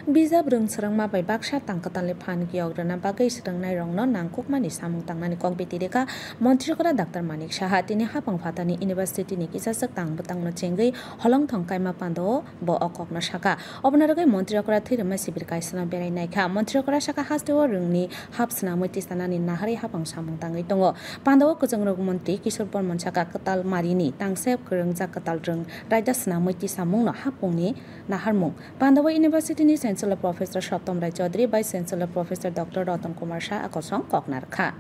Bijab rung serangma bai baksa tangkatanle phan giograna bagai serangnai rongno nangkukmani samung tangnani kongbiti deka Montreal Dr. Manik Saha tini hapang phatani University ni kisasak tang betangno chengai holong thongkaima pando bo okokno saka obnaragai Montreal thirma sibir kaisana berai naikha Montreal saka hastewa rungni hapsna muiti sanani nahari hapang samung tangai tongo pando kujangrog monti Kishore Burman saka katal marini tangsep kerengja katal rung rajasna muiti samungno hapungni naharmung Pandawa University ni Chancellor Professor Shottam Rai Chaudhary Vice Chancellor Professor Dr. Ratan Kumar Shah akosong koknar kha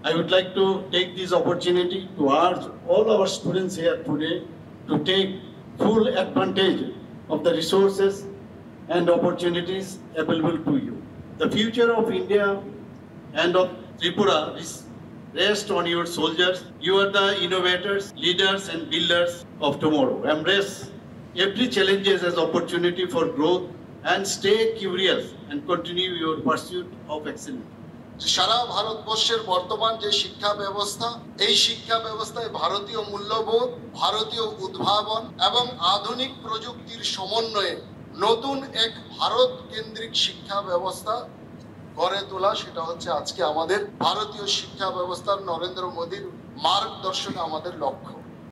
I would like to take this opportunity to urge all our students here today to take full advantage of the resources and opportunities available to you. The future of India and of Tripura rests on your soldiers. You are the innovators, leaders and builders of tomorrow. Embrace every challenge as opportunity for growth and stay curious and continue your pursuit of excellence. সারা ভারতবর্ষের বর্তমান যে শিক্ষা ব্যবস্থা এই শিক্ষা ব্যবস্থায় ভারতীয় মূল্যবোধ ভারতীয় উদ্ভাবন এবং আধুনিক প্রযুক্তির সমন্বয়ে নতুন এক ভারত কেন্দ্রিক শিক্ষা ব্যবস্থা গড়ে তোলা সেটা হচ্ছে আজকে আমাদের ভারতীয় শিক্ষা ব্যবস্থার নরেন্দ্র মোদীর মার্গদর্শনে আমাদের লক্ষ্য